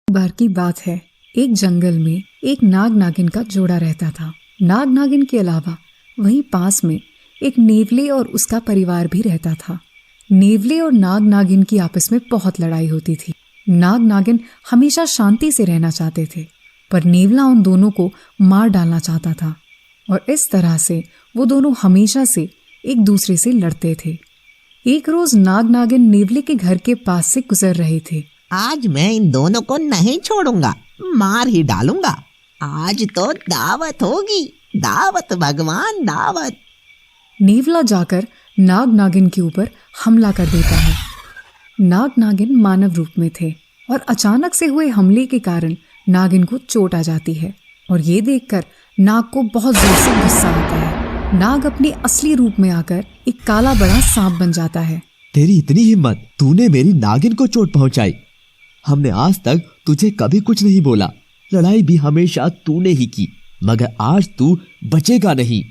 बार की बात है, एक जंगल में एक नाग नागिन का जोड़ा रहता था। नाग नागिन के अलावा वहीं पास में एक नेवले और उसका परिवार भी रहता था। नेवले और नाग नागिन की आपस में बहुत लड़ाई होती थी। नाग नागिन हमेशा शांति से रहना चाहते थे, पर नेवला उन दोनों को मार डालना चाहता था और इस तरह से वो दोनों हमेशा से एक दूसरे से लड़ते थे। एक रोज नाग नागिन नेवले के घर के पास से गुजर रहे थे। आज मैं इन दोनों को नहीं छोड़ूंगा, मार ही डालूंगा। आज तो दावत होगी, दावत भगवान, दावत। नेवला जाकर नाग नागिन के ऊपर हमला कर देता है। नाग नागिन मानव रूप में थे और अचानक से हुए हमले के कारण नागिन को चोट आ जाती है और ये देखकर नाग को बहुत जोर से गुस्सा आता है। नाग अपने असली रूप में आकर एक काला बड़ा सांप बन जाता है। तेरी इतनी हिम्मत, तूने मेरी नागिन को चोट पहुंचाई। हमने आज तक तुझे कभी कुछ नहीं बोला, लड़ाई भी हमेशा तूने ही की, मगर आज तू बचेगा नहीं।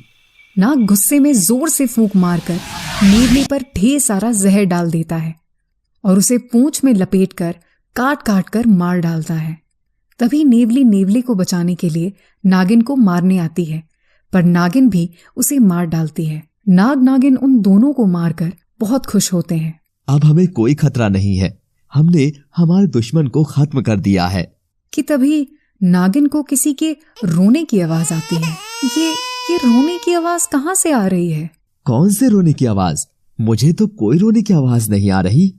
नाग गुस्से में जोर से फूंक मारकर नेवले पर ढेर सारा जहर डाल देता है और उसे पूंछ में लपेटकर काट काट कर मार डालता है। तभी नेवली नेवले को बचाने के लिए नागिन को मारने आती है, पर नागिन भी उसे मार डालती है। नाग नागिन उन दोनों को मारकर बहुत खुश होते हैं। अब हमें कोई खतरा नहीं है, हमने हमारे दुश्मन को खत्म कर दिया है। कि तभी नागिन को किसी के रोने की आवाज आती है। ये रोने की आवाज कहाँ से आ रही है? कौन से रोने की आवाज? मुझे तो कोई रोने की आवाज नहीं आ रही।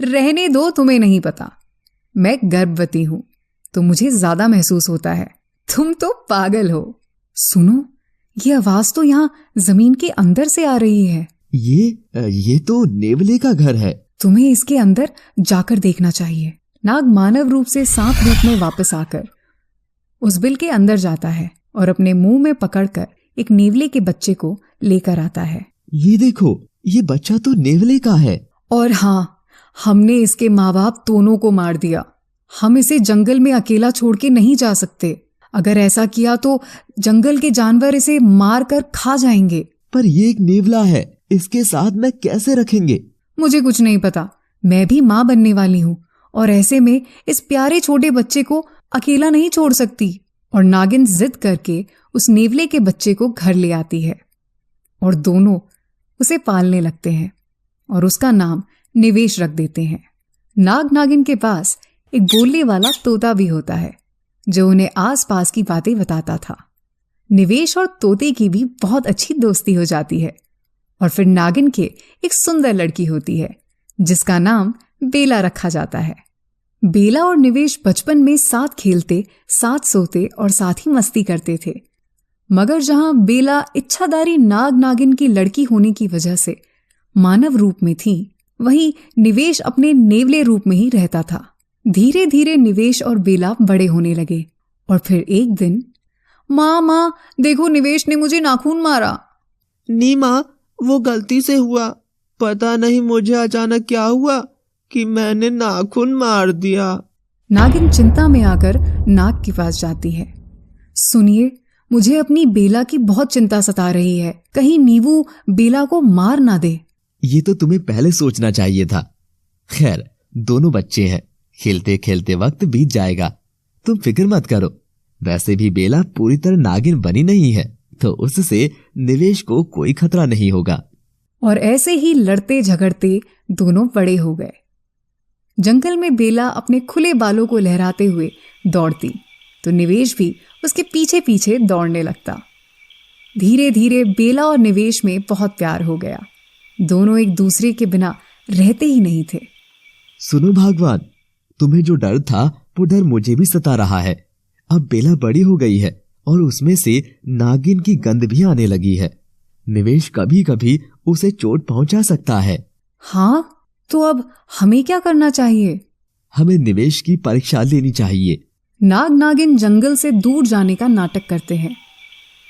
रहने दो, तुम्हें नहीं पता। मैं गर्भवती हूँ तो मुझे ज्यादा महसूस होता है। तुम तो पागल हो। सुनो, ये आवाज तो यहाँ जमीन के अंदर से आ रही है। ये तो नेवले का घर है। तुम्हें इसके अंदर जाकर देखना चाहिए। नाग मानव रूप से सांप रूप में वापस आकर उस बिल के अंदर जाता है और अपने मुंह में पकड़कर एक नेवले के बच्चे को लेकर आता है। ये देखो, ये बच्चा तो नेवले का है। और हाँ, हमने इसके माँ बाप दोनों को मार दिया। हम इसे जंगल में अकेला छोड़ के नहीं जा सकते। अगर ऐसा किया तो जंगल के जानवर इसे मार कर खा जाएंगे। पर ये एक नेवला है, इसके साथ में कैसे रखेंगे? मुझे कुछ नहीं पता। मैं भी माँ बनने वाली हूँ और ऐसे में इस प्यारे छोटे बच्चे को अकेला नहीं छोड़ सकती। और नागिन जिद करके उस नेवले के बच्चे को घर ले आती है और दोनों उसे पालने लगते हैं और उसका नाम निवेश रख देते हैं। नाग नागिन के पास एक बोलने वाला तोता भी होता है जो उन्हें आसपास की बातें बताता था। निवेश और तोते की भी बहुत अच्छी दोस्ती हो जाती है और फिर नागिन के एक सुंदर लड़की होती है जिसका नाम बेला रखा जाता है। बेला और निवेश बचपन में साथ खेलते, साथ सोते और साथ ही मस्ती करते थे। मगर जहां बेला इच्छाधारी नाग नागिन की लड़की होने की वजह से मानव रूप में थी, वहीं निवेश अपने नेवले रूप में ही रहता था। धीरे धीरे निवेश और बेला बड़े होने लगे और फिर एक दिन, माँ देखो, निवेश ने मुझे नाखून मारा। नी माँ, वो गलती से हुआ। पता नहीं मुझे अचानक क्या हुआ कि मैंने नाखून मार दिया। नागिन चिंता में आकर नाग के पास जाती है। सुनिए, मुझे अपनी बेला की बहुत चिंता सता रही है। कहीं नीवू बेला को मार ना दे। ये तो तुम्हें पहले सोचना चाहिए था। खैर, दोनों बच्चे हैं, खेलते खेलते वक्त बीत जाएगा, तुम फिक्र मत करो। वैसे भी बेला पूरी तरह नागिन बनी नहीं है, तो उससे निवेश को कोई खतरा नहीं होगा। और ऐसे ही लड़ते झगड़ते दोनों बड़े हो गए। जंगल में बेला अपने खुले बालों को लहराते हुए दौड़ती तो निवेश भी उसके पीछे पीछे दौड़ने लगता। धीरे धीरे बेला और निवेश में बहुत प्यार हो गया। दोनों एक दूसरे के बिना रहते ही नहीं थे। सुनो भगवान, तुम्हें जो डर था वो डर मुझे भी सता रहा है। अब बेला बड़ी हो गई है और उसमें से नागिन की गंध भी आने लगी है। निवेश कभी कभी उसे चोट पहुंचा सकता है। हाँ, तो अब हमें क्या करना चाहिए? हमें निवेश की परीक्षा लेनी चाहिए। नाग नागिन जंगल से दूर जाने का नाटक करते हैं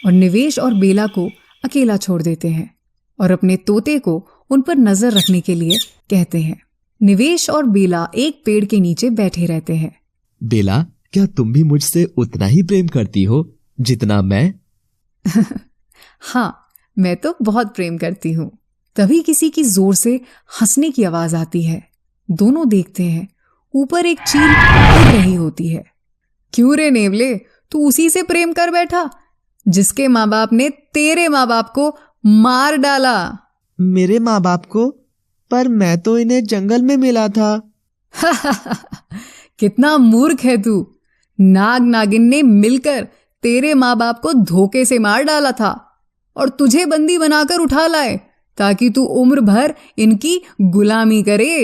और निवेश और बेला को अकेला छोड़ देते हैं और अपने तोते को उन पर नजर रखने के लिए कहते हैं। निवेश और बेला एक पेड़ के नीचे बैठे रहते हैं। बेला, क्या तुम भी मुझसे उतना ही प्रेम करती हो जितना मैं? हाँ, मैं तो बहुत प्रेम करती हूँ। तभी किसी की जोर से हंसने की आवाज आती है। दोनों देखते हैं ऊपर एक चील उड़ रही होती है। क्यों रे नेवले, तू उसी से प्रेम कर बैठा जिसके माँ बाप ने तेरे माँ बाप को मार डाला। मेरे माँ बाप को? पर मैं तो इन्हें जंगल में मिला था। कितना मूर्ख है तू। नाग नागिन ने मिलकर तेरे माँ बाप को धोखे से मार डाला था और तुझे बंदी बनाकर उठा लाए ताकि तू उम्र भर इनकी गुलामी करे।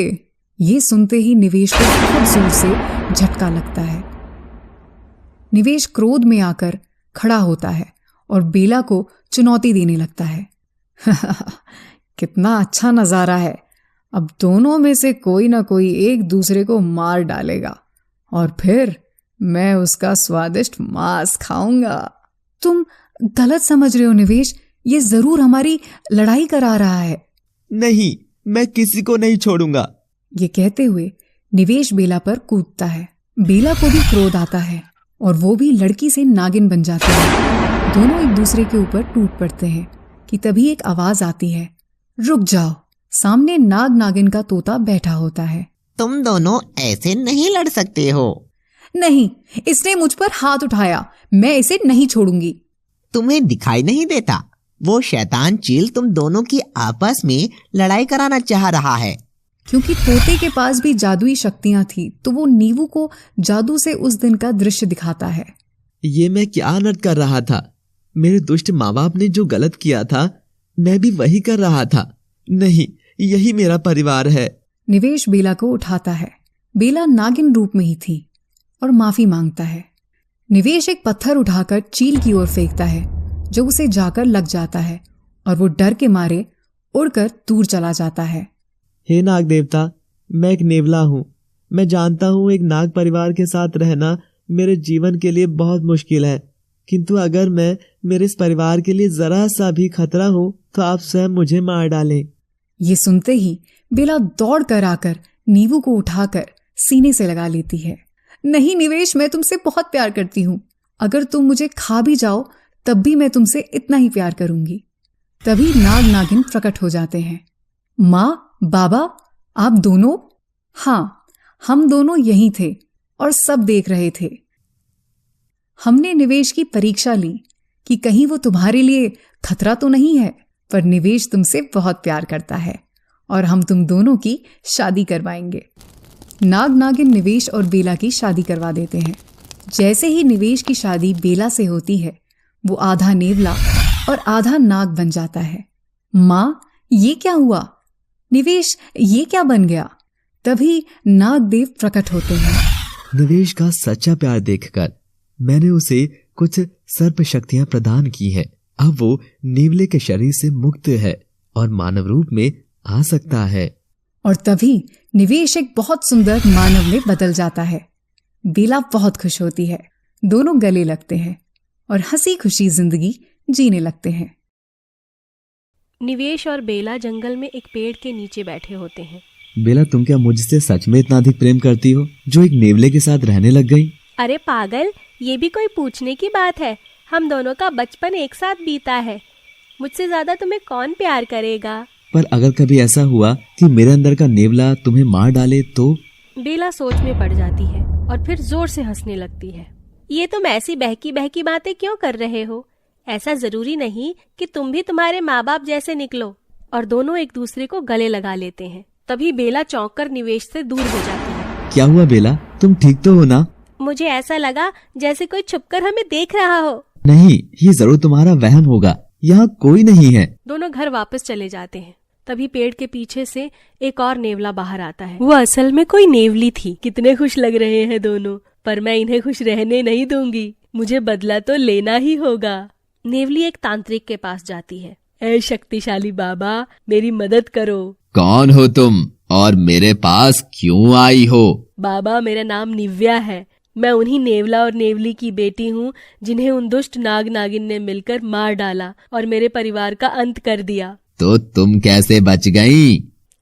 ये सुनते ही निवेश को बहुत जोर से झटका लगता है। निवेश क्रोध में आकर खड़ा होता है और बेला को चुनौती देने लगता है। कितना अच्छा नजारा है। अब दोनों में से कोई ना कोई एक दूसरे को मार डालेगा और फिर मैं उसका स्वादिष्ट मांस खाऊंगा। तुम गलत समझ रहे हो निवेश, ये जरूर हमारी लड़ाई करा रहा है। नहीं, मैं किसी को नहीं छोड़ूंगा। ये कहते हुए निवेश बेला पर कूदता है। बेला को भी क्रोध आता है और वो भी लड़की से नागिन बन जाती है। दोनों एक दूसरे के ऊपर टूट पड़ते हैं कि तभी एक आवाज आती है, रुक जाओ। सामने नाग नागिन का तोता बैठा होता है। तुम दोनों ऐसे नहीं लड़ सकते हो। नहीं, इसने मुझ पर हाथ उठाया, मैं इसे नहीं छोड़ूंगी। तुम्हें दिखाई नहीं देता? वो शैतान चील तुम दोनों की आपस में लड़ाई कराना चाह रहा है। क्योंकि तोते के पास भी जादुई शक्तियां थी तो वो नीवू को जादू से उस दिन का दृश्य दिखाता है। ये मैं क्या अनर्थ कर रहा था? मेरे दुष्ट माँ बाप ने जो गलत किया था मैं भी वही कर रहा था। नहीं, यही मेरा परिवार है। निवेश बेला को उठाता है। बेला नागिन रूप में ही थी और माफी मांगता है। निवेश एक पत्थर उठाकर चील की ओर फेंकता है जो उसे जाकर लग जाता है और वो डर के मारे उड़कर दूर चला जाता है। हे नाग देवता, मैं एक नेवला हूँ। मैं जानता हूँ एक नाग परिवार के साथ रहना मेरे जीवन के लिए बहुत मुश्किल है, किंतु अगर मैं मेरे इस परिवार के लिए जरा सा भी खतरा हूँ तो आप स्वयं मुझे मार डालें। ये सुनते ही बेला दौड़ कर आकर नीवू को उठाकर सीने से लगा लेती है। नहीं निवेश, मैं तुमसे बहुत प्यार करती हूँ। अगर तुम मुझे खा भी जाओ तब भी मैं तुमसे इतना ही प्यार करूंगी। तभी नाग नागिन प्रकट हो जाते हैं। माँ, बाबा, आप दोनों? हाँ, हम दोनों यहीं थे और सब देख रहे थे। हमने निवेश की परीक्षा ली कि कहीं वो तुम्हारे लिए खतरा तो नहीं है, पर निवेश तुमसे बहुत प्यार करता है और हम तुम दोनों की शादी करवाएंगे। नाग नागिन निवेश और बेला की शादी करवा देते हैं। जैसे ही निवेश की शादी बेला से होती है वो आधा नेवला और आधा नाग बन जाता है। माँ, ये क्या हुआ? निवेश ये क्या बन गया? तभी नागदेव प्रकट होते हैं। निवेश का सच्चा प्यार देखकर मैंने उसे कुछ सर्प शक्तियां प्रदान की हैं। अब वो नेवले के शरीर से मुक्त है और मानव रूप में आ सकता है। और तभी निवेश एक बहुत सुंदर मानव में बदल जाता है। बेला बहुत खुश होती है। दोनों गले लगते हैं और हंसी खुशी जिंदगी जीने लगते हैं। निवेश और बेला जंगल में एक पेड़ के नीचे बैठे होते हैं। बेला, तुम क्या मुझसे सच में इतना अधिक प्रेम करती हो जो एक नेवले के साथ रहने लग गई? अरे पागल, ये भी कोई पूछने की बात है? हम दोनों का बचपन एक साथ बीता है। मुझसे ज्यादा तुम्हें कौन प्यार करेगा? पर अगर कभी ऐसा हुआ कि मेरे अंदर का नेवला तुम्हें मार डाले तो? बेला सोच में पड़ जाती है और फिर जोर से हंसने लगती है। ये तुम ऐसी बहकी बहकी बातें क्यों कर रहे हो? ऐसा जरूरी नहीं कि तुम भी तुम्हारे माँ बाप जैसे निकलो। और दोनों एक दूसरे को गले लगा लेते हैं। तभी बेला चौंक कर निवेश से दूर हो जाती है। क्या हुआ बेला, तुम ठीक तो हो ना? मुझे ऐसा लगा जैसे कोई छुपकर हमें देख रहा हो। नहीं, ये जरूर तुम्हारा वहम होगा। यहाँ कोई नहीं है। दोनों घर वापस चले जाते हैं। तभी पेड़ के पीछे से एक और नेवला बाहर आता है। वो असल में कोई नेवली थी। कितने खुश लग रहे हैं दोनों, पर मैं इन्हें खुश रहने नहीं दूंगी। मुझे बदला तो लेना ही होगा। नेवली एक तांत्रिक के पास जाती है। ऐ शक्तिशाली बाबा, मेरी मदद करो। कौन हो तुम और मेरे पास क्यों आई हो? बाबा, मेरा नाम निव्या है। मैं उन्हीं नेवला और नेवली की बेटी हूँ जिन्हें उन दुष्ट नाग नागिन ने मिलकर मार डाला और मेरे परिवार का अंत कर दिया। तो तुम कैसे बच गई?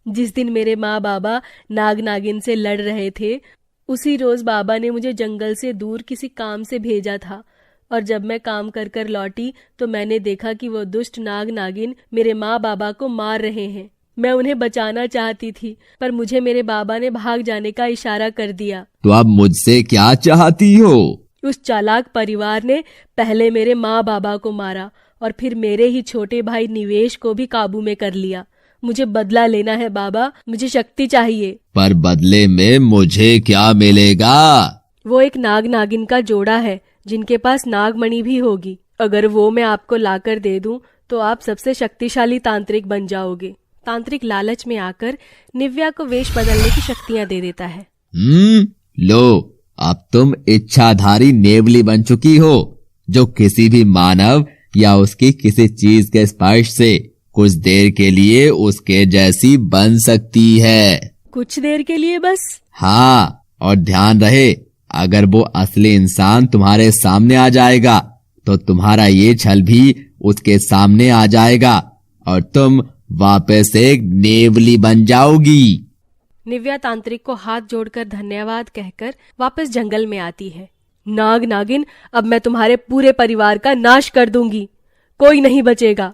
जिस दिन मेरे माँ बाबा नाग नागिन से लड़ रहे थे, उसी रोज बाबा ने मुझे जंगल से दूर किसी काम से भेजा था। और जब मैं काम कर कर लौटी तो मैंने देखा कि वो दुष्ट नाग नागिन मेरे माँ बाबा को मार रहे हैं। मैं उन्हें बचाना चाहती थी, पर मुझे मेरे बाबा ने भाग जाने का इशारा कर दिया। तो अब मुझसे क्या चाहती हो? उस चालाक परिवार ने पहले मेरे माँ बाबा को मारा और फिर मेरे ही छोटे भाई निवेश को भी काबू में कर लिया। मुझे बदला लेना है बाबा, मुझे शक्ति चाहिए। पर बदले में मुझे क्या मिलेगा? वो एक नाग नागिन का जोड़ा है जिनके पास नागमणि भी होगी। अगर वो मैं आपको लाकर दे दूं तो आप सबसे शक्तिशाली तांत्रिक बन जाओगे। तांत्रिक लालच में आकर निव्या को वेश बदलने की शक्तियां दे देता है। लो, अब तुम इच्छाधारी नेवली बन चुकी हो, जो किसी भी मानव या उसकी किसी चीज के स्पर्श से कुछ देर के लिए उसके जैसी बन सकती है। कुछ देर के लिए बस? हाँ, और ध्यान रहे, अगर वो असली इंसान तुम्हारे सामने आ जाएगा तो तुम्हारा ये छल भी उसके सामने आ जाएगा और तुम वापस एक नेवली बन जाओगी। निव्या तांत्रिक को हाथ जोड़कर धन्यवाद कहकर वापस जंगल में आती है। नाग नागिन, अब मैं तुम्हारे पूरे परिवार का नाश कर दूंगी, कोई नहीं बचेगा।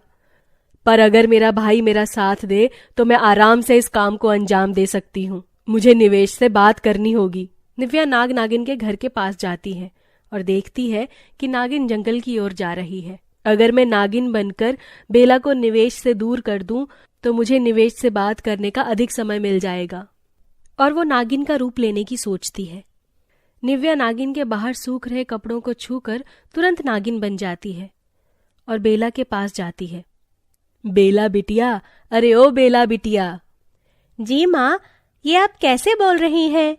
पर अगर मेरा भाई मेरा साथ दे तो मैं आराम से इस काम को अंजाम दे सकती हूँ। मुझे निवेश से बात करनी होगी। निव्या नाग नागिन के घर के पास जाती है और देखती है कि नागिन जंगल की ओर जा रही है। अगर मैं नागिन बनकर बेला को निवेश से दूर कर दूं तो मुझे निवेश से बात करने का अधिक समय मिल जाएगा। और वो नागिन का रूप लेने की सोचती है। निव्या नागिन के बाहर सूख रहे कपड़ों को छूकर तुरंत नागिन बन जाती है और बेला के पास जाती है। बेला बिटिया, अरे ओ बेला बिटिया। जी माँ, ये आप कैसे बोल रही हैं?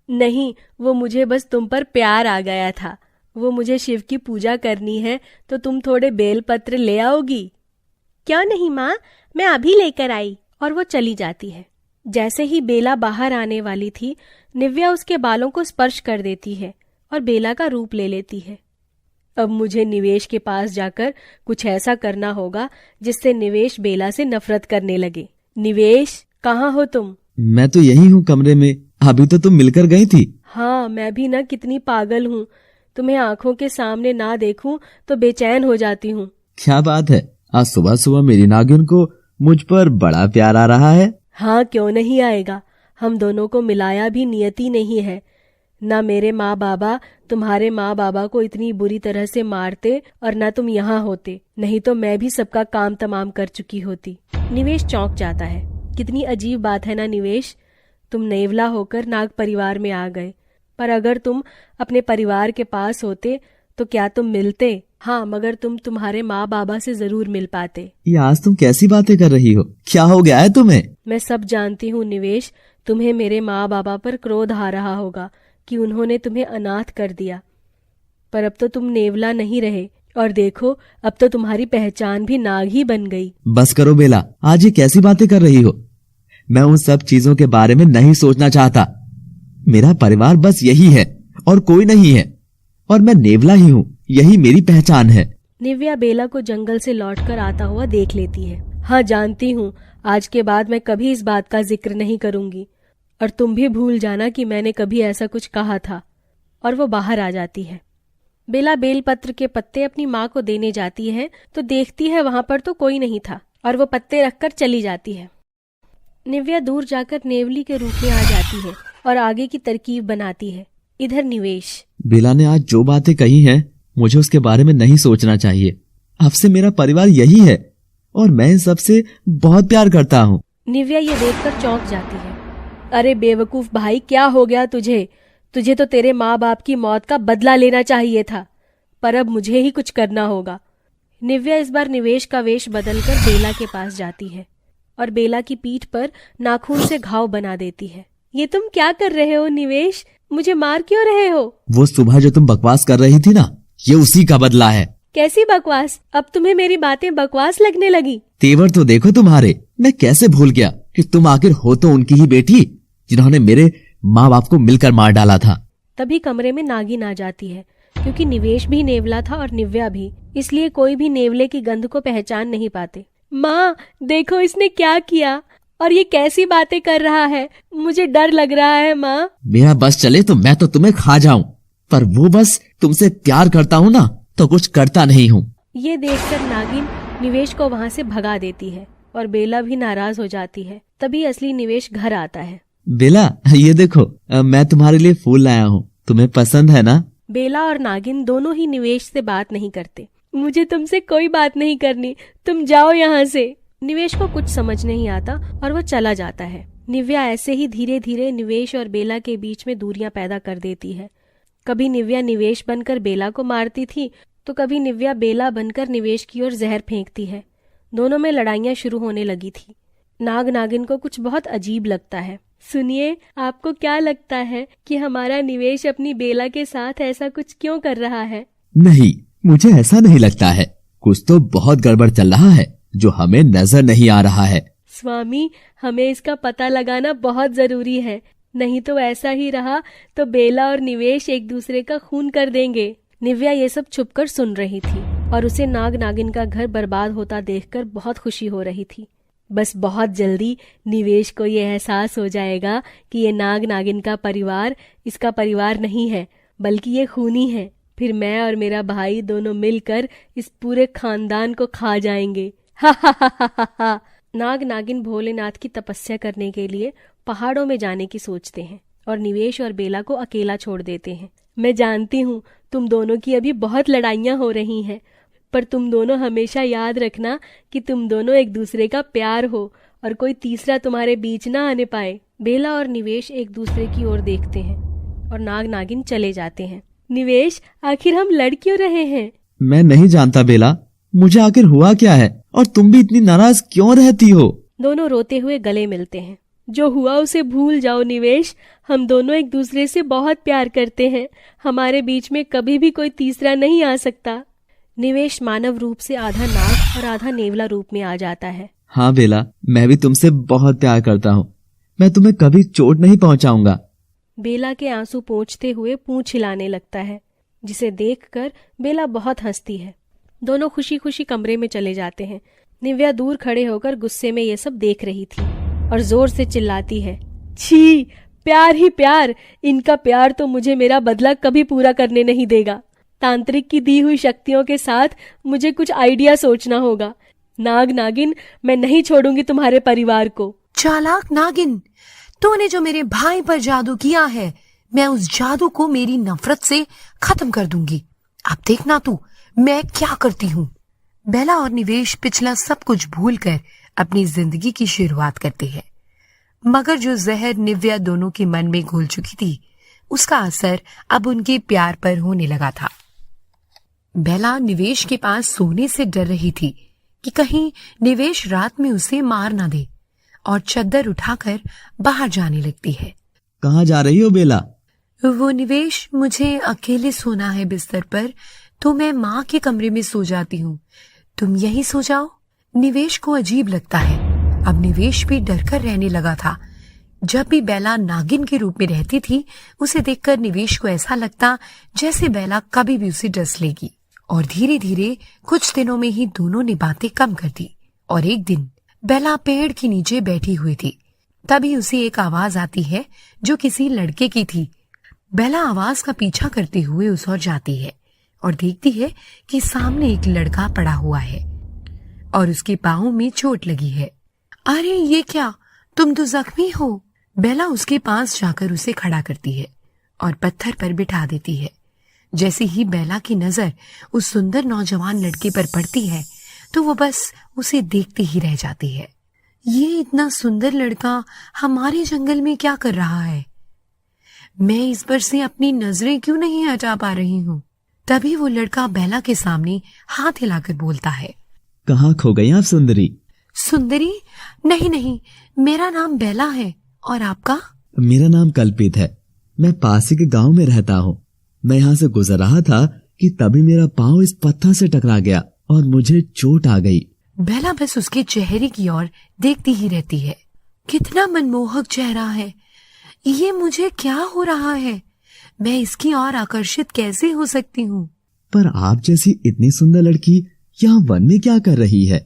नहीं, वो मुझे बस तुम पर प्यार आ गया था। वो मुझे शिव की पूजा करनी है तो तुम थोड़े बेलपत्र ले आओगी? क्यों नहीं माँ, मैं अभी लेकर आई। और वो चली जाती है। जैसे ही बेला बाहर आने वाली थी, निव्या उसके बालों को स्पर्श कर देती है और बेला का रूप ले लेती है। अब मुझे निवेश के पास जाकर कुछ ऐसा करना होगा जिससे निवेश बेला से नफरत करने लगे। निवेश, कहाँ हो तुम? मैं तो यही हूँ कमरे में, अभी तो तुम मिलकर गई थी। हाँ, मैं भी ना कितनी पागल हूँ। तुम्हें आंखों के सामने ना देखूं तो बेचैन हो जाती हूँ। क्या बात है, आज सुबह सुबह मेरी नागिन को मुझ पर बड़ा प्यार आ रहा है। हाँ, क्यों नहीं आएगा। हम दोनों को मिलाया भी नियति नहीं है। ना मेरे माँ बाबा तुम्हारे माँ बाबा को इतनी बुरी तरह से मारते और ना तुम यहाँ होते, नहीं तो मैं भी सबका काम तमाम कर चुकी होती। निवेश चौंक जाता है। कितनी अजीब बात है ना निवेश, तुम नेवला होकर नाग परिवार में आ गए, पर अगर तुम अपने परिवार के पास होते तो क्या तुम मिलते? हाँ, मगर तुम तुम्हारे माँ बाबा से जरूर मिल पाते। ये आज तुम कैसी बातें कर रही हो? क्या हो गया है तुम्हें? मैं सब जानती हूँ निवेश, तुम्हें मेरे माँ बाबा पर क्रोध आ रहा होगा कि उन्होंने तुम्हें अनाथ कर दिया, पर अब तो तुम नेवला नहीं रहे और देखो, अब तो तुम्हारी पहचान भी नाग ही बन गई। बस करो बेला, आज ये कैसी बातें कर रही हो? मैं उन सब चीजों के बारे में नहीं सोचना चाहता। मेरा परिवार बस यही है और कोई नहीं है, और मैं नेवला ही हूँ, यही मेरी पहचान है। निव्या बेला को जंगल से लौटकर आता हुआ देख लेती है। हाँ, जानती हूँ, आज के बाद मैं कभी इस बात का जिक्र नहीं करूंगी और तुम भी भूल जाना कि मैंने कभी ऐसा कुछ कहा था। और वो बाहर आ जाती है। बेला बेलपत्र के पत्ते अपनी माँ को देने जाती है तो देखती है वहां पर तो कोई नहीं था और वो पत्ते रखकर चली जाती है। निव्या दूर जाकर नेवली के रूप में आ जाती है और आगे की तरकीब बनाती है। इधर निवेश। बेला ने आज जो बातें कही हैं, मुझे उसके बारे में नहीं सोचना चाहिए। अब से मेरा परिवार यही है और मैं इन सबसे बहुत प्यार करता हूँ। निव्या ये देखकर चौंक जाती है। अरे बेवकूफ भाई, क्या हो गया तुझे? तुझे तो तेरे माँ बाप की मौत का बदला लेना चाहिए था, पर अब मुझे ही कुछ करना होगा। निव्या इस बार निवेश का वेश बदलकर बेला के पास जाती है और बेला की पीठ पर नाखून से घाव बना देती है। ये तुम क्या कर रहे हो निवेश? मुझे मार क्यों रहे हो? वो सुबह जो तुम बकवास कर रही थी ना, ये उसी का बदला है। कैसी बकवास? अब तुम्हें मेरी बातें बकवास लगने लगी? तेवर तो देखो तुम्हारे। मैं कैसे भूल गया कि तुम आखिर हो तो उनकी ही बेटी जिन्होंने मेरे माँ बाप को मिलकर मार डाला था। तभी कमरे में नागिन आ जाती है। क्योंकि निवेश भी नेवला था और निव्या भी, इसलिए कोई भी नेवले की गंध को पहचान नहीं पाते। माँ देखो, इसने क्या किया और ये कैसी बातें कर रहा है, मुझे डर लग रहा है माँ। मेरा बस चले तो मैं तो तुम्हें खा जाऊं, पर वो बस तुमसे प्यार करता हूँ ना, तो कुछ करता नहीं हूँ। ये देखकर नागिन निवेश को वहाँ से भगा देती है और बेला भी नाराज हो जाती है। तभी असली निवेश घर आता है। बेला, ये देखो, मैं तुम्हारे लिए फूल लाया हूँ, तुम्हें पसंद है ना? बेला और नागिन दोनों ही निवेश से बात नहीं करते। मुझे तुमसे कोई बात नहीं करनी, तुम जाओ यहाँ से। निवेश को कुछ समझ नहीं आता और वो चला जाता है। निव्या ऐसे ही धीरे धीरे निवेश और बेला के बीच में दूरियां पैदा कर देती है। कभी निव्या निवेश बनकर बेला को मारती थी तो कभी निव्या बेला बनकर निवेश की ओर जहर फेंकती है। दोनों में लड़ाइयां शुरू होने लगी थी। नाग नागिन को कुछ बहुत अजीब लगता है। सुनिए, आपको क्या लगता है कि हमारा निवेश अपनी बेला के साथ ऐसा कुछ क्यों कर रहा है? नहीं, मुझे ऐसा नहीं लगता है। कुछ तो बहुत गड़बड़ चल रहा है जो हमें नजर नहीं आ रहा है। स्वामी, हमें इसका पता लगाना बहुत जरूरी है, नहीं तो ऐसा ही रहा तो बेला और निवेश एक दूसरे का खून कर देंगे। निव्या ये सब छुपकर सुन रही थी और उसे नाग नागिन का घर बर्बाद होता देखकर बहुत खुशी हो रही थी। बस बहुत जल्दी निवेश को ये एहसास हो जाएगा कि ये नाग नागिन का परिवार इसका परिवार नहीं है, बल्कि ये खूनी है। फिर मैं और मेरा भाई दोनों मिलकर इस पूरे खानदान को खा जाएंगे। हा हा हा हा हा। नाग नागिन भोलेनाथ की तपस्या करने के लिए पहाड़ों में जाने की सोचते हैं और निवेश और बेला को अकेला छोड़ देते हैं। मैं जानती हूँ तुम दोनों की अभी बहुत लड़ाइयाँ हो रही हैं, पर तुम दोनों हमेशा याद रखना कि तुम दोनों एक दूसरे का प्यार हो और कोई तीसरा तुम्हारे बीच ना आने पाए। बेला और निवेश एक दूसरे की ओर देखते हैं और नाग नागिन चले जाते हैं। निवेश, आखिर हम लड़ क्यों रहे हैं? मैं नहीं जानता बेला, मुझे आखिर हुआ क्या है और तुम भी इतनी नाराज क्यों रहती हो? दोनों रोते हुए गले मिलते हैं। जो हुआ उसे भूल जाओ निवेश, हम दोनों एक दूसरे से बहुत प्यार करते हैं, हमारे बीच में कभी भी कोई तीसरा नहीं आ सकता। निवेश मानव रूप से आधा नाग और आधा नेवला रूप में आ जाता है। हाँ बेला, मैं भी तुमसे बहुत प्यार करता हूँ, मैं तुम्हें कभी चोट नहीं पहुँचाऊंगा। बेला के आंसू पोंछते हुए पूंछ हिलाने लगता है, जिसे देखकर बेला बहुत हंसती है। दोनों खुशी खुशी कमरे में चले जाते हैं। निव्या दूर खड़े होकर गुस्से में ये सब देख रही थी और जोर से चिल्लाती है, छी, प्यार ही प्यार, इनका प्यार तो मुझे मेरा बदला कभी पूरा करने नहीं देगा। तांत्रिक की दी हुई शक्तियों के साथ मुझे कुछ आइडिया सोचना होगा। नाग नागिन, मैं नहीं छोड़ूंगी तुम्हारे परिवार को। चालाक नागिन, तूने जो मेरे भाई पर जादू किया है, मैं उस जादू को मेरी नफरत से खत्म कर दूंगी। अब देखना तू मैं क्या करती हूँ। बेला और निवेश पिछला सब कुछ भूलकर अपनी जिंदगी की शुरुआत करते हैं, मगर जो जहर निव्या दोनों के मन में घुल चुकी थी, उसका असर अब उनके प्यार पर होने लगा था। बेला निवेश के पास सोने से डर रही थी कि कहीं निवेश रात में उसे मार ना दे, और चद्दर उठाकर बाहर जाने लगती है। कहाँ जा रही हो बेला? वो निवेश, मुझे अकेले सोना है बिस्तर पर, तो मैं माँ के कमरे में सो जाती हूँ, तुम यहीं सो जाओ। निवेश को अजीब लगता है। अब निवेश भी डरकर रहने लगा था। जब भी बेला नागिन के रूप में रहती थी, उसे देखकर निवेश को ऐसा लगता जैसे बेला कभी भी उसे डस लेगी। और धीरे धीरे कुछ दिनों में ही दोनों ने बातें कम कर दी। और एक दिन बेला पेड़ के नीचे बैठी हुई थी, तभी उसे एक आवाज आती है जो किसी लड़के की थी। बेला आवाज का पीछा करते हुए उस ओर जाती है और देखती है कि सामने एक लड़का पड़ा हुआ है और उसके पाँव में चोट लगी है। अरे ये क्या, तुम तो जख्मी हो। बेला उसके पास जाकर उसे खड़ा करती है और पत्थर पर बिठा देती है। जैसे ही बेला की नजर उस सुंदर नौजवान लड़के पर पड़ती है, तो वो बस उसे देखती ही रह जाती है। ये इतना सुंदर लड़का हमारे जंगल में क्या कर रहा है? मैं इस पर से अपनी नजरें क्यों नहीं हटा पा रही हूँ? तभी वो लड़का बेला के सामने हाथ हिलाकर बोलता है, कहाँ खो गई आप सुंदरी? सुंदरी? नहीं नहीं, मेरा नाम बेला है। और आपका? मेरा नाम कल्पित है, मैं पास ही के गांव में रहता हूँ। मैं यहाँ से गुजर रहा था कि तभी मेरा पाँव इस पत्थर से टकरा गया और मुझे चोट आ गई। बेला बस उसके चेहरे की ओर देखती ही रहती है। कितना मनमोहक चेहरा है, ये मुझे क्या हो रहा है? मैं इसकी ओर आकर्षित कैसे हो सकती हूँ? पर आप जैसी इतनी सुंदर लड़की यहाँ वन में क्या कर रही है?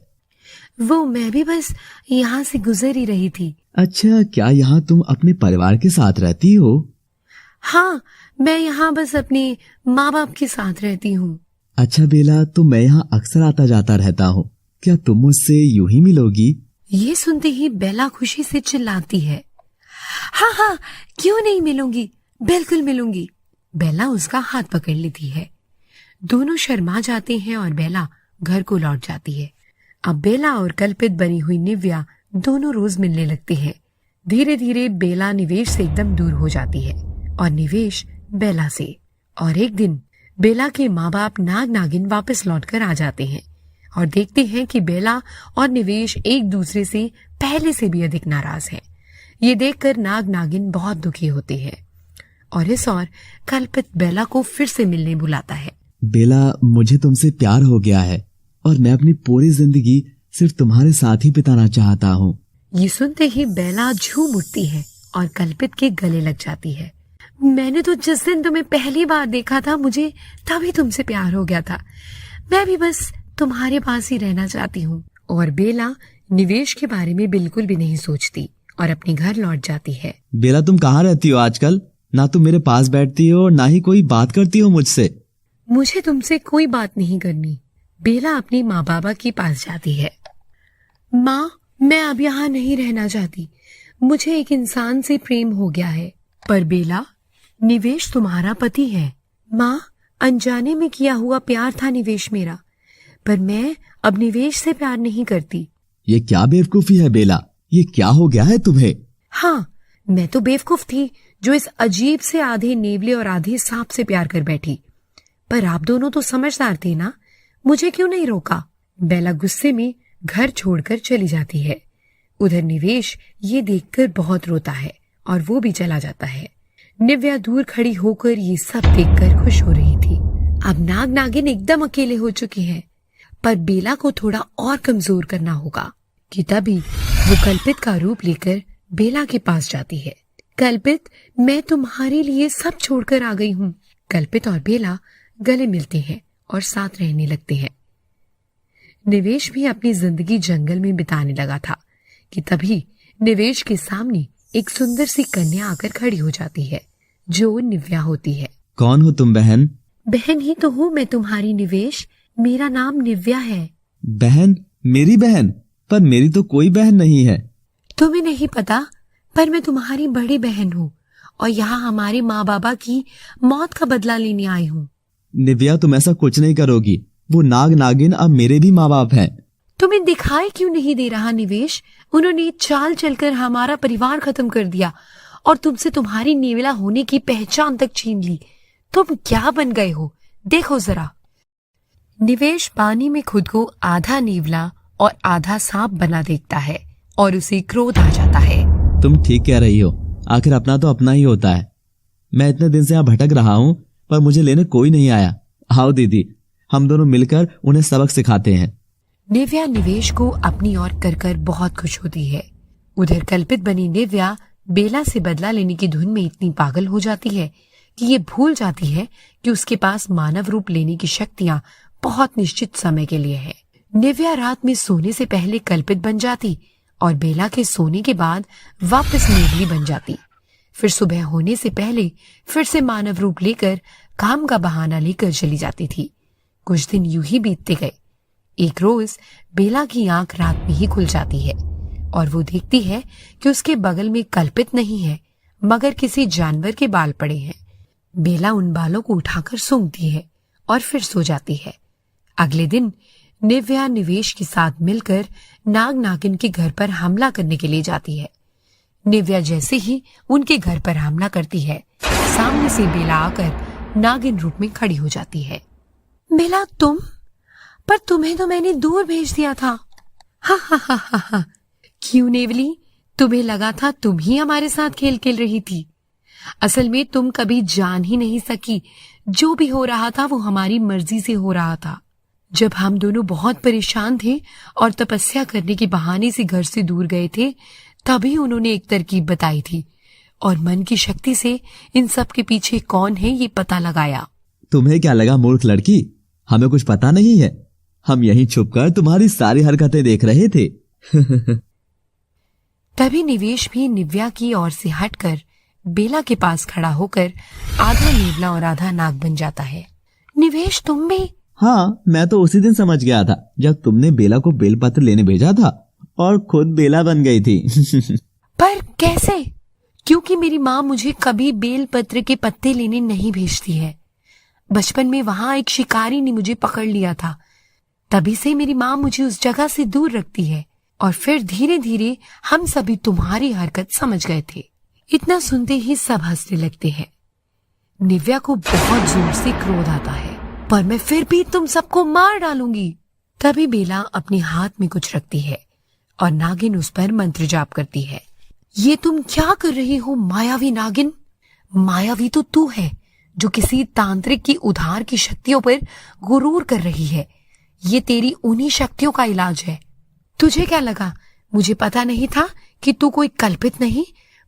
वो मैं भी बस यहाँ से गुजर ही रही थी। अच्छा, क्या यहाँ तुम अपने परिवार के साथ रहती हो? हाँ, मैं यहाँ बस अपने माँ बाप के साथ रहती हूँ। अच्छा बेला, तो मैं यहाँ अक्सर आता जाता रहता हूँ, क्या तुम मुझसे यूं ही मिलोगी? ये सुनते ही बेला खुशी से चिल्लाती है, हाँ हाँ, क्यों नहीं मिलूंगी, बिल्कुल मिलूंगी। बेला उसका हाथ पकड़ लेती है। दोनों शर्मा जाते हैं और बेला घर को लौट जाती है। अब बेला और कल्पित बनी हुई निव्या दोनों रोज मिलने लगती है। धीरे धीरे बेला निवेश से एकदम दूर हो जाती है और निवेश बेला से। और एक दिन बेला के माँ बाप नाग नागिन वापस लौटकर आ जाते हैं और देखते हैं कि बेला और निवेश एक दूसरे से पहले से भी अधिक नाराज हैं। ये देखकर नाग नागिन बहुत दुखी होती है और इस और कल्पित बेला को फिर से मिलने बुलाता है। बेला, मुझे तुमसे प्यार हो गया है और मैं अपनी पूरी जिंदगी सिर्फ तुम्हारे साथ ही बिताना चाहता हूँ। ये सुनते ही बेला झूम उठती है और कल्पित के गले लग जाती है। मैंने तो जिस दिन तुम्हें पहली बार देखा था, मुझे तभी तुमसे प्यार हो गया था। मैं भी बस तुम्हारे पास ही रहना चाहती हूँ। और बेला निवेश के बारे में बिल्कुल भी नहीं सोचती और अपने घर लौट जाती है। बेला, तुम कहाँ रहती हो आजकल? ना तुम मेरे पास बैठती हो और ना ही कोई बात करती हो मुझसे। मुझे तुमसे कोई बात नहीं करनी। बेला अपनी माँ बाबा के पास जाती है। माँ, मैं अब यहाँ नहीं रहना चाहती। मुझे एक इंसान से प्रेम हो गया है। पर बेला, निवेश तुम्हारा पति है। माँ, अनजाने में किया हुआ प्यार था निवेश मेरा, पर मैं अब निवेश से प्यार नहीं करती। ये क्या बेवकूफी है बेला? ये क्या हो गया है तुम्हें? हाँ, मैं तो बेवकूफ थी जो इस अजीब से आधे नेवले और आधे सांप से प्यार कर बैठी। पर आप दोनों तो समझदार थे ना, मुझे क्यों नहीं रोका? बेला गुस्से में घर छोड़कर चली जाती है। उधर निवेश ये देखकर बहुत रोता है और वो भी चला जाता है। निव्या दूर खड़ी होकर ये सब देखकर खुश हो रही थी। अब नाग नागिन एकदम अकेले हो चुके हैं, पर बेला को थोड़ा और कमजोर करना होगा। कि तभी वो कल्पित का रूप लेकर बेला के पास जाती है। कल्पित, मैं तुम्हारे लिए सब छोड़कर आ गई हूँ। कल्पित और बेला गले मिलते हैं और साथ रहने लगते हैं। निवेश भी अपनी जिंदगी जंगल में बिताने लगा था कि तभी निवेश के सामने एक सुंदर सी कन्या आकर खड़ी हो जाती है, जो निव्या होती है। कौन हो तुम बहन? बहन ही तो हूँ मैं तुम्हारी निवेश। मेरा नाम निव्या है। बहन? मेरी बहन? पर मेरी तो कोई बहन नहीं है। तुम्हें नहीं पता, पर मैं तुम्हारी बड़ी बहन हूँ और यहाँ हमारे माँ बाबा की मौत का बदला लेने आई हूँ। निव्या, तुम ऐसा कुछ नहीं करोगी। वो नाग नागिन अब मेरे भी माँ बाप हैं। तुम्हें दिखाई क्यों नहीं दे रहा निवेश? उन्होंने चाल चलकर हमारा परिवार खत्म कर दिया और तुमसे तुम्हारी नेवला होने की पहचान तक छीन ली। तुम क्या बन गए हो, देखो जरा। निवेश पानी में खुद को आधा नेवला और आधा सांप बना देखता है और उसे क्रोध आ जाता है। तुम ठीक कह रही हो, आखिर अपना तो अपना ही होता है। मैं इतने दिन से यहाँ भटक रहा हूँ, पर मुझे लेने कोई नहीं आया। आओ दीदी, हम दोनों मिलकर उन्हें सबक सिखाते हैं। निव्या निवेश को अपनी ओर कर कर बहुत खुश होती है। उधर कल्पित बनी निव्या बेला से बदला लेने की धुन में इतनी पागल हो जाती है कि ये भूल जाती है कि उसके पास मानव रूप लेने की शक्तियां बहुत निश्चित समय के लिए है। निव्या रात में सोने से पहले कल्पित बन जाती और बेला के सोने के बाद वापस नेवली बन जाती। फिर सुबह होने से पहले फिर से मानव रूप लेकर काम का बहाना लेकर चली जाती थी। कुछ दिन यूं ही बीतते गए। एक रोज बेला की आंख रात में ही खुल जाती है और वो देखती है कि उसके बगल में कल्पित नहीं है, मगर किसी जानवर के बाल पड़े हैं। बेला उन बालों को उठाकर सूंघती है और फिर सो जाती है। अगले दिन निव्या निवेश के साथ मिलकर नाग नागिन के घर पर हमला करने के लिए जाती है। निव्या जैसे ही उनके घर पर हमला करती है, सामने से बेला आकर नागिन रूप में खड़ी हो जाती है। बेला, तुम? पर तुम्हें तो मैंने दूर भेज दिया था। हा हा हा हा हा। क्यों नेवली, तुम्हें लगा था तुम ही हमारे साथ खेल खेल रही थी? असल में तुम कभी जान ही नहीं सकी, जो भी हो रहा था वो हमारी मर्जी से हो रहा था। जब हम दोनों बहुत परेशान थे और तपस्या करने के बहाने से घर से दूर गए थे, तभी उन्होंने एक तरकीब बताई थी और मन की शक्ति से इन सब के पीछे कौन है ये पता लगाया। तुम्हें क्या लगा मूर्ख लड़की, हमें कुछ पता नहीं है? हम यहीं छुपकर तुम्हारी सारी हरकतें देख रहे थे। तभी निवेश भी निव्या की ओर से हटकर बेला के पास खड़ा होकर आधा नेवला और आधा नाग बन जाता है। निवेश, तुम भी? हाँ, मैं तो उसी दिन समझ गया था जब तुमने बेला को बेलपत्र लेने भेजा था और खुद बेला बन गई थी। पर कैसे? क्योंकि मेरी माँ मुझे कभी बेल पत्र के पत्ते लेने नहीं भेजती है। बचपन में वहां एक शिकारी ने मुझे पकड़ लिया था, तभी से मेरी माँ मुझे उस जगह से दूर रखती है। और फिर धीरे धीरे हम सभी तुम्हारी हरकत समझ गए थे। इतना सुनते ही सब हंसने लगते हैं। निव्या को बहुत जोर से क्रोध आता है, पर मैं फिर भी तुम सबको मार डालूंगी। तभी बेला अपने हाथ में कुछ रखती है और नागिन उस पर मंत्र जाप करती है। ये तुम क्या कर रही हो मायावी नागिन? मायावी तो तू है जो किसी तांत्रिक की उधार की शक्तियों पर गुरूर कर रही है। ये तेरी उन्हीं शक्तियों का इलाज है। तुझे क्या लगा मुझे पता नहीं था कि तू कोई कल्पित नहीं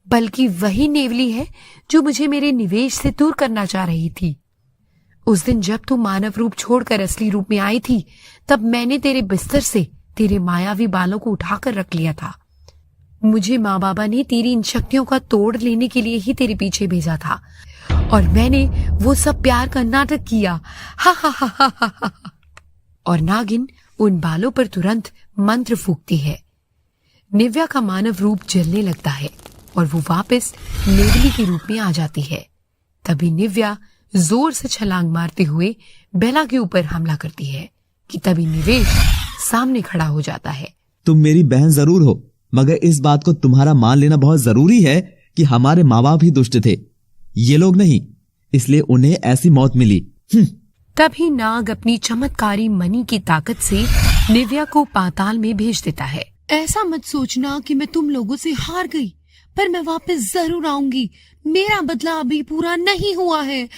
बल्कि वही नेवली है जो मुझे मेरे निवेश से दूर करना चाह रही थी। उस दिन जब तू मानव रूप छोड़कर असली रूप में आई थी, तब मैंने तेरे बिस्तर से तेरे मायावी बालों को उठाकर रख लिया था। मुझे माँ बाबा ने तेरी इन शक्तियों का तोड़ लेने के लिए ही तेरे पीछे भेजा था और मैंने वो सब प्यार का नाटक किया। हा हा हा हा हा हा। और नागिन उन बालों पर तुरंत मंत्र फूंकती है। निव्या का मानव रूप जलने लगता है और वो वापस नेवली के रूप में आ जाती है। तभी निव्या जोर से छलांग मारते हुए बेला के ऊपर हमला करती है कि तभी निवेश सामने खड़ा हो जाता है। तुम मेरी बहन जरूर हो, मगर इस बात को तुम्हारा मान लेना बहुत जरूरी है कि हमारे माँ बाप ही दुष्ट थे, ये लोग नहीं, इसलिए उन्हें ऐसी मौत मिली। तभी नाग अपनी चमत्कारी मणि की ताकत से निव्या को पाताल में भेज देता है। ऐसा मत सोचना कि मैं तुम लोगों से हार गई, पर मैं वापस जरूर आऊंगी। मेरा बदला अभी पूरा नहीं हुआ है।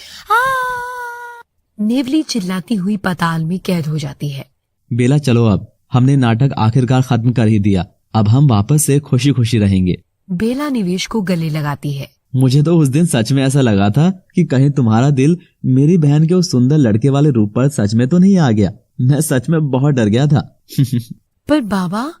नेवली चिल्लाती हुई पाताल में कैद हो जाती है। बेला चलो, अब हमने नाटक आखिरकार खत्म कर ही दिया, अब हम वापस से खुशी खुशी रहेंगे। बेला निवेश को गले लगाती है। मुझे तो उस दिन सच में ऐसा लगा था कि कहीं तुम्हारा दिल मेरी बहन के उस सुंदर लड़के वाले रूप पर सच में तो नहीं आ गया। मैं सच में बहुत डर गया था। पर बाबा,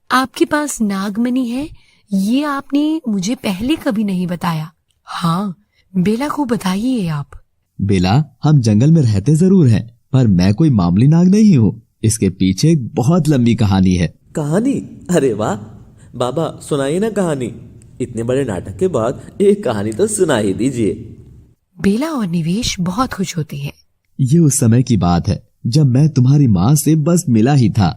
आपके पास नागमणि है, ये आपने मुझे पहले कभी नहीं बताया। हाँ, बेला को बताइए आप। बेला, हम जंगल में रहते जरूर हैं, पर मैं कोई मामूली नाग नहीं हूँ। इसके पीछे एक बहुत लंबी कहानी है। कहानी? अरे वाह बाबा, सुनाइए ना कहानी। इतने बड़े नाटक के बाद एक कहानी तो सुना ही दीजिए। बेला और निवेश बहुत खुश होते हैं। ये उस समय की बात है जब मैं तुम्हारी माँ से बस मिला ही था।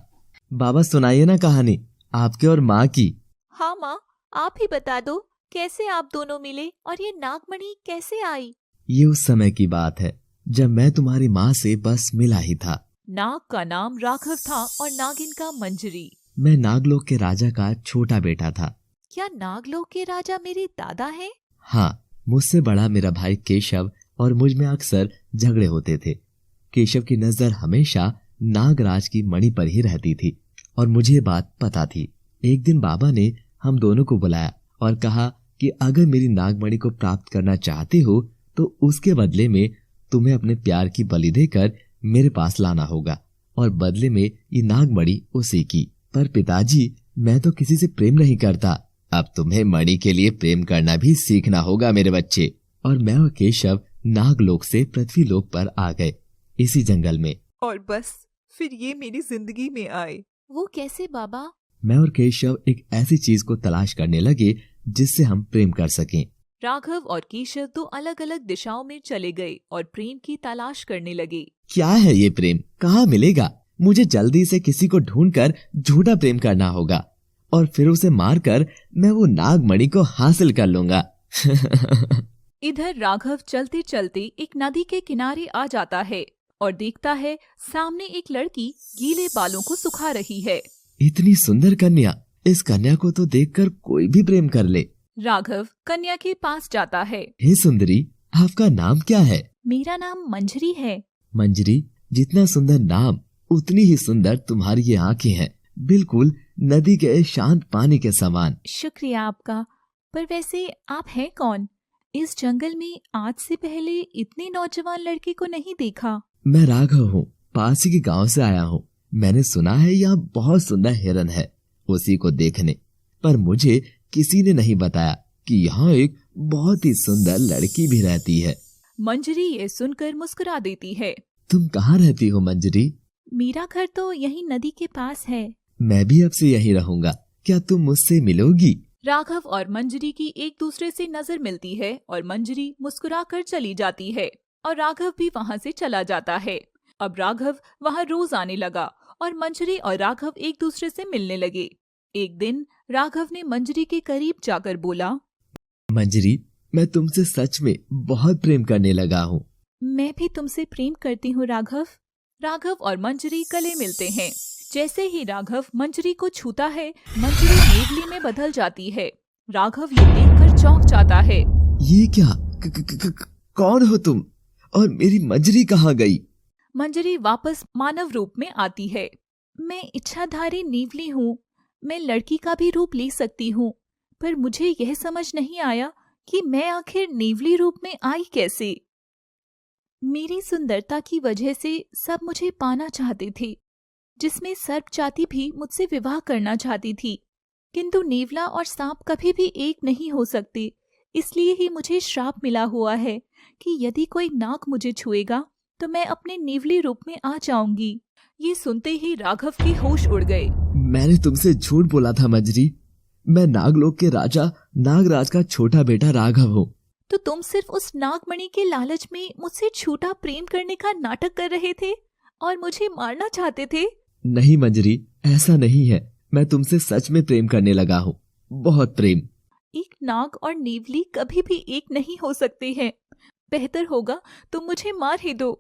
बाबा सुनाइए ना कहानी, आपके और माँ की। हाँ माँ, आप ही बता दो कैसे आप दोनों मिले और ये नागमणि कैसे आई। ये उस समय की बात है जब मैं तुम्हारी माँ से बस मिला ही था। नाग का नाम राघव था और नागिन का मंजरी। मैं नागलोक के राजा का छोटा बेटा था। क्या नागलोक के राजा मेरे दादा हैं? हाँ, मुझसे बड़ा मेरा भाई केशव और मुझ में अक्सर झगड़े होते थे। केशव की नजर हमेशा नागराज की मणि पर ही रहती थी और मुझे बात पता थी। एक दिन बाबा ने हम दोनों को बुलाया और कहा कि अगर मेरी नागमणि को प्राप्त करना चाहते हो तो उसके बदले में तुम्हें अपने प्यार की बलि देकर मेरे पास लाना होगा और बदले में ये नागमणि उसी की। पर पिताजी, मैं तो किसी से प्रेम नहीं करता। अब तुम्हें मणि के लिए प्रेम करना भी सीखना होगा मेरे बच्चे। और मैं और केशव नागलोक से पृथ्वीलोक पर आ गए, इसी जंगल में। और बस फिर ये मेरी जिंदगी में आए। वो कैसे बाबा? मैं और केशव एक ऐसी चीज को तलाश करने लगे जिससे हम प्रेम कर सकें। राघव और केशव दो अलग अलग दिशाओं में चले गए और प्रेम की तलाश करने लगे। क्या है ये प्रेम, कहाँ मिलेगा? मुझे जल्दी से किसी को ढूंढकर झूठा प्रेम करना होगा और फिर उसे मारकर मैं वो नागमणि को हासिल कर लूंगा। इधर राघव चलते चलते एक नदी के किनारे आ जाता है और देखता है सामने एक लड़की गीले बालों को सुखा रही है। इतनी सुंदर कन्या, इस कन्या को तो देखकर कोई भी प्रेम कर ले। राघव कन्या के पास जाता है। हे सुंदरी, आपका नाम क्या है? मेरा नाम मंजरी है। मंजरी, जितना सुंदर नाम उतनी ही सुंदर तुम्हारी ये आंखें हैं, बिल्कुल नदी के शांत पानी के समान। शुक्रिया आपका। पर वैसे आप हैं कौन? इस जंगल में आज से पहले इतने नौजवान लड़के को नहीं देखा। मैं राघव हूँ, पास ही के गांव से आया हूँ। मैंने सुना है यहाँ बहुत सुंदर हिरन है, उसी को देखने। पर मुझे किसी ने नहीं बताया कि यहाँ एक बहुत ही सुंदर लड़की भी रहती है। मंजरी ये सुनकर मुस्कुरा देती है। तुम कहाँ रहती हो मंजरी? मेरा घर तो यही नदी के पास है। मैं भी अब से यहीं रहूंगा। क्या तुम मुझसे मिलोगी? राघव और मंजरी की एक दूसरे से नजर मिलती है और मंजरी मुस्कुराकर चली जाती है और राघव भी वहाँ से चला जाता है। अब राघव वहाँ रोज आने लगा और मंजरी और राघव एक दूसरे से मिलने लगे। एक दिन राघव ने मंजरी के करीब जाकर बोला, मंजरी, मैं तुमसे सच में बहुत प्रेम करने लगा हूँ। मैं भी तुमसे प्रेम करती हूँ राघव। राघव और मंजरी गले मिलते हैं। जैसे ही राघव मंजरी को छूता है, मंजरी नेवली में बदल जाती है। राघव ये देखकर चौंक जाता है। ये क्या? कौन हो तुम? और मेरी मंजरी कहाँ गई? मंजरी वापस मानव रूप में आती है। मैं इच्छाधारी नेवली हूँ। मैं लड़की का भी रूप ले सकती हूँ, पर मुझे यह समझ नहीं आया कि मैं आखिर नेवली रूप में आई कैसे। मेरी सुंदरता की वजह से सब मुझे पाना चाहते थे, जिसमें सर्प जाति भी मुझसे विवाह करना चाहती थी, किंतु नेवला और सांप कभी भी एक नहीं हो सकते। इसलिए ही मुझे श्राप मिला हुआ है कि यदि कोई नाग मुझे छुएगा तो मैं अपने नेवली रूप में आ जाऊंगी। ये सुनते ही राघव के होश उड़ गए। मैंने तुमसे झूठ बोला था मंजरी। मैं नागलोक के राजा नागराज का छोटा बेटा राघव हूँ। तो तुम सिर्फ उस नागमणि के लालच में मुझसे झूठा प्रेम करने का नाटक कर रहे थे और मुझे मारना चाहते थे? नहीं मंजरी, ऐसा नहीं है। मैं तुमसे सच में प्रेम करने लगा हूँ, बहुत प्रेम। एक नाग और नेवली कभी भी एक नहीं हो सकते हैं। बेहतर होगा तुम मुझे मार ही दो।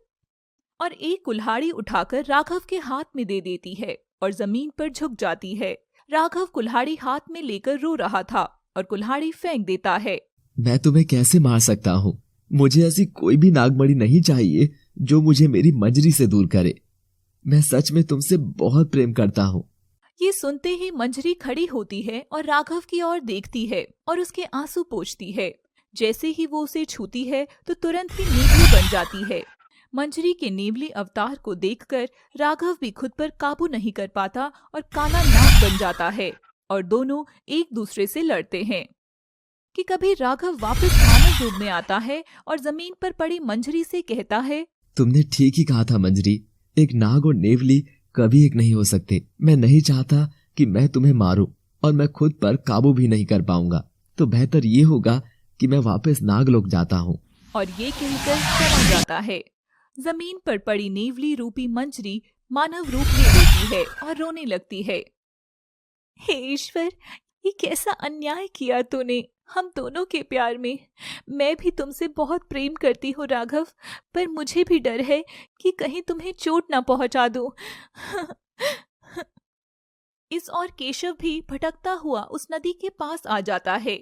और एक कुल्हाड़ी उठाकर राघव के हाथ में दे देती है और जमीन पर झुक जाती है। राघव कुल्हाड़ी हाथ में लेकर रो रहा था और कुल्हाड़ी फेंक देता है। मैं तुम्हें कैसे मार सकता हूँ? मुझे ऐसी कोई भी नागमणि नहीं चाहिए जो मुझे मेरी मंजरी से दूर करे। मैं सच में तुमसे बहुत प्रेम करता हूँ। ये सुनते ही मंजरी खड़ी होती है और राघव की ओर देखती है और उसके आंसू पोंछती है। जैसे ही वो उसे छूती है तो तुरंत ही नेवली बन जाती है। मंजरी के नेवली अवतार को देखकर राघव भी खुद पर काबू नहीं कर पाता और काला नाग बन जाता है और दोनों एक दूसरे से लड़ते हैं। कि कभी राघव वापस मानव रूप में आता है और जमीन पर पड़ी मंजरी से कहता है, तुमने ठीक ही कहा था मंजरी, एक नाग और नेवली कभी एक नहीं हो सकते। मैं नहीं चाहता कि मैं तुम्हें मारूं और मैं खुद पर काबू भी नहीं कर पाऊंगा, तो बेहतर ये होगा कि मैं वापस नागलोक जाता हूँ। और ये कहकर चला जाता है। जमीन पर पड़ी नेवली रूपी मंजरी मानव रूप ले लेती है और रोने लगती है। हे ईश्वर, ये कैसा अन्याय किया तूने हम दोनों के प्यार में। मैं भी तुमसे बहुत प्रेम करती हूँ राघव, पर मुझे भी डर है कि कहीं तुम्हें चोट ना पहुंचा दूं। इस और केशव भी भटकता हुआ उस नदी के पास आ जाता है।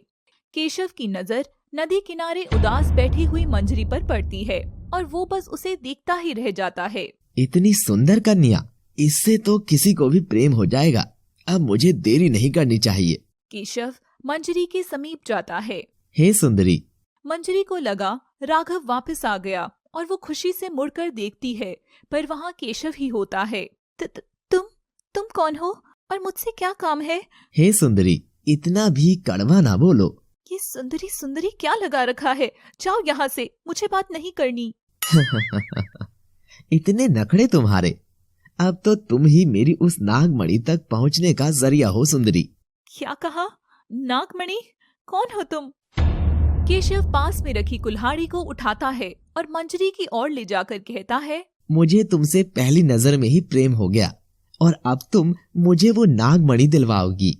केशव की नजर नदी किनारे उदास बैठी हुई मंजरी पर पड़ती है और वो बस उसे देखता ही रह जाता है। इतनी सुंदर कन्या, इससे तो किसी को भी प्रेम हो जाएगा। अब मुझे देरी नहीं करनी चाहिए। केशव मंजरी के समीप जाता है। हे सुंदरी। मंजरी को लगा राघव वापस आ गया और वो खुशी से मुड़कर देखती है, पर वहाँ केशव ही होता है। तुम कौन हो और मुझसे क्या काम है? हे सुंदरी, इतना भी कड़वा ना बोलो। ये सुंदरी सुंदरी क्या लगा रखा है? जाओ यहाँ से, मुझे बात नहीं करनी। इतने नखरे तुम्हारे। अब तो तुम ही मेरी उस नागमणि तक पहुँचने का जरिया हो सुंदरी। क्या कहा? नागमणि? कौन हो तुम? केशव पास में रखी कुल्हाड़ी को उठाता है और मंजरी की ओर ले जाकर कहता है, मुझे तुमसे पहली नजर में ही प्रेम हो गया और अब तुम मुझे वो नागमणि दिलवाओगी।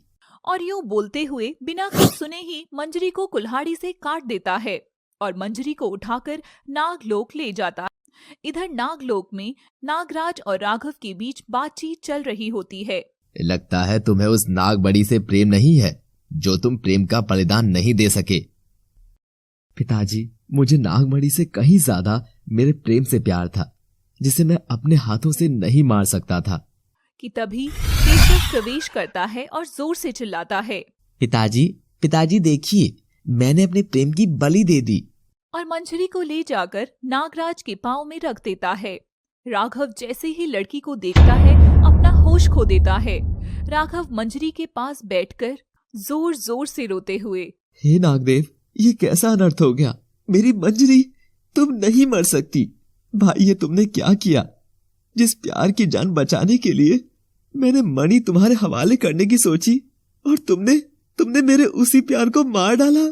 और यूं बोलते हुए बिना कुछ सुने ही मंजरी को कुल्हाड़ी से काट देता है और मंजरी को उठाकर नागलोक ले जाता है। इधर नागलोक में नागराज और राघव के बीच बातचीत चल रही होती है। लगता है तुम्हें उस नागमणि से प्रेम नहीं है जो तुम प्रेम का बलिदान नहीं दे सके। पिताजी, मुझे नागमणि से कहीं ज्यादा मेरे प्रेम से प्यार था, जिसे मैं अपने हाथों से नहीं मार सकता था। कि तभी केशव प्रवेश करता है और जोर से चिल्लाता है, पिताजी देखिए, मैंने अपने प्रेम की बलि दे दी। और मंजरी को ले जाकर नागराज के पांव में रख देता है। राघव जैसे ही लड़की को देखता है अपना होश खो देता है। राघव मंजरी के पास बैठकर जोर जोर से रोते हुए, हे नागदेव, ये कैसा अनर्थ हो गया। मेरी मंजरी, तुम नहीं मर सकती। भाई, ये तुमने क्या किया? जिस प्यार की जान बचाने के लिए मैंने मणि तुम्हारे हवाले करने की सोची, और तुमने मेरे उसी प्यार को मार डाला।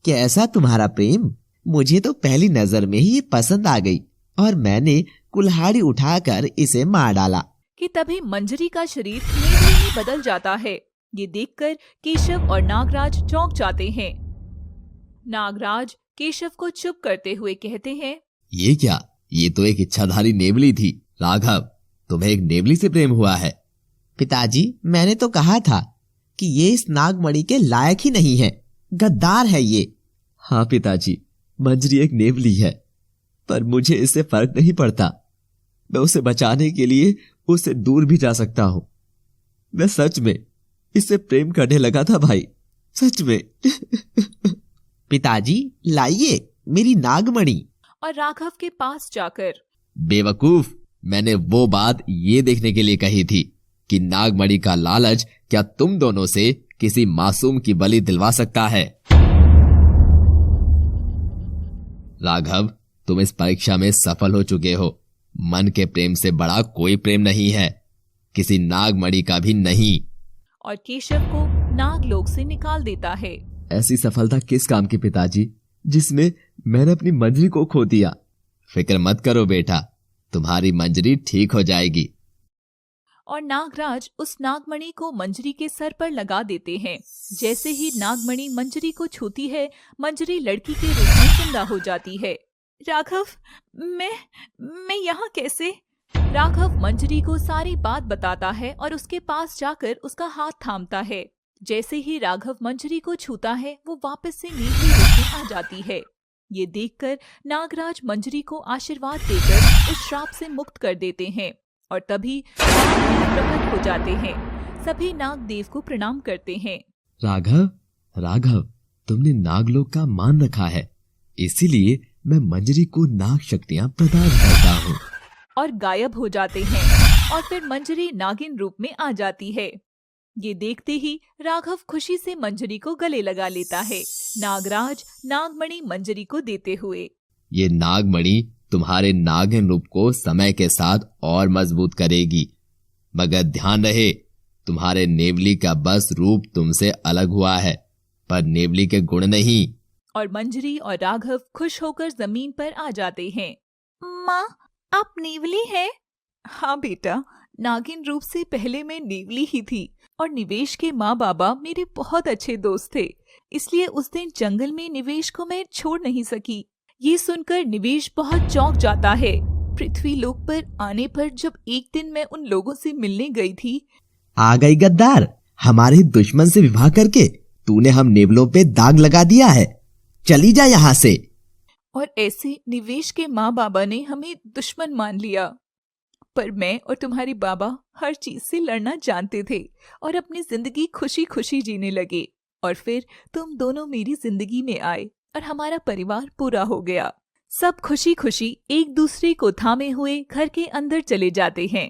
कैसा तुम्हारा प्रेम? मुझे तो पहली नजर में ही ये पसंद आ गई और मैंने कुल्हाड़ी उठाकर इसे मार डाला। कि तभी मंजरी का शरीर नेवले में बदल जाता है। ये देखकर केशव और नागराज चौंक जाते हैं। नागराज केशव को चुप करते हुए कहते हैं, ये क्या? ये तो एक इच्छाधारी नेवली थी। राघव, तुम्हें एक नेवली से प्रेम हुआ है? पिताजी, मैंने तो कहा था कि ये इस नागमणि के लायक ही नहीं है, गद्दार है ये। हाँ पिताजी, मंजरी एक नेवली है, पर मुझे इससे फर्क नहीं पड़ता। मैं उसे बचाने के लिए उससे दूर भी जा सकता हूं। मैं सच में इससे प्रेम करने लगा था भाई, सच में। पिताजी, लाइए मेरी नागमणि। और राघव के पास जाकर, बेवकूफ, मैंने वो बात ये देखने के लिए कही थी कि नागमणि का लालच क्या तुम दोनों से किसी मासूम की बलि दिलवा सकता है। राघव, तुम इस परीक्षा में सफल हो चुके हो। मन के प्रेम से बड़ा कोई प्रेम नहीं है, किसी नागमणि का भी नहीं। और केशव को नागलोक से निकाल देता है। ऐसी सफलता किस काम की पिताजी, जिसमें मैंने अपनी मंजरी को खो दिया। फिक्र मत करो बेटा, तुम्हारी मंजरी ठीक हो जाएगी। और नागराज उस नागमणि को मंजरी के सर पर लगा देते हैं। जैसे ही नागमणि मंजरी को छूती है, मंजरी लड़की के रूप में जिंदा हो जाती है। राघव, मैं यहाँ कैसे? राघव मंजरी को सारी बात बताता है और उसके पास जाकर उसका हाथ थामता है। जैसे ही राघव मंजरी को छूता है, वो वापस से नेवली रूप में आ जाती है। ये देखकर नागराज मंजरी को आशीर्वाद देकर उस श्राप से मुक्त कर देते हैं और तभी नागदेव प्रकट हो जाते हैं। सभी नागदेव को प्रणाम करते हैं। राघव, तुमने नागलोक का मान रखा है, इसीलिए मैं मंजरी को नाग शक्तियां प्रदान करता हूँ। और गायब हो जाते हैं और फिर मंजरी नागिन रूप में आ जाती है। ये देखते ही राघव खुशी से मंजरी को गले लगा लेता है, नागराज नागमणि मंजरी को देते हुए। ये नागमणि तुम्हारे नागिन रूप को समय के साथ और मजबूत करेगी, मगर ध्यान रहे, तुम्हारे नेवली का बस रूप तुमसे अलग हुआ है, पर नेवली के गुण नहीं। और मंजरी और राघव खुश होकर जमीन पर आ जाते हैं। माँ, आप नेवली हैं? हाँ बेटा, नागिन रूप से पहले मैं नेवली ही थी और निवेश के माँ बाबा मेरे बहुत अच्छे दोस्त थे, इसलिए उस दिन जंगल में निवेश को मैं छोड़ नहीं सकी। ये सुनकर निवेश बहुत चौंक जाता है। पृथ्वी लोक पर आने पर जब एक दिन मैं उन लोगों से मिलने गई थी। आ गई गद्दार, हमारे दुश्मन से विवाह करके तूने हम नेवलों पे दाग लगा दिया है, चली जा यहाँ से। और ऐसे निवेश के माँ बाबा ने हमें दुश्मन मान लिया, पर मैं और तुम्हारे बाबा हर चीज से लड़ना जानते थे और अपनी जिंदगी खुशी खुशी जीने लगे। और फिर तुम दोनों मेरी जिंदगी में आए और हमारा परिवार पूरा हो गया। सब खुशी खुशी एक दूसरे को थामे हुए घर के अंदर चले जाते हैं।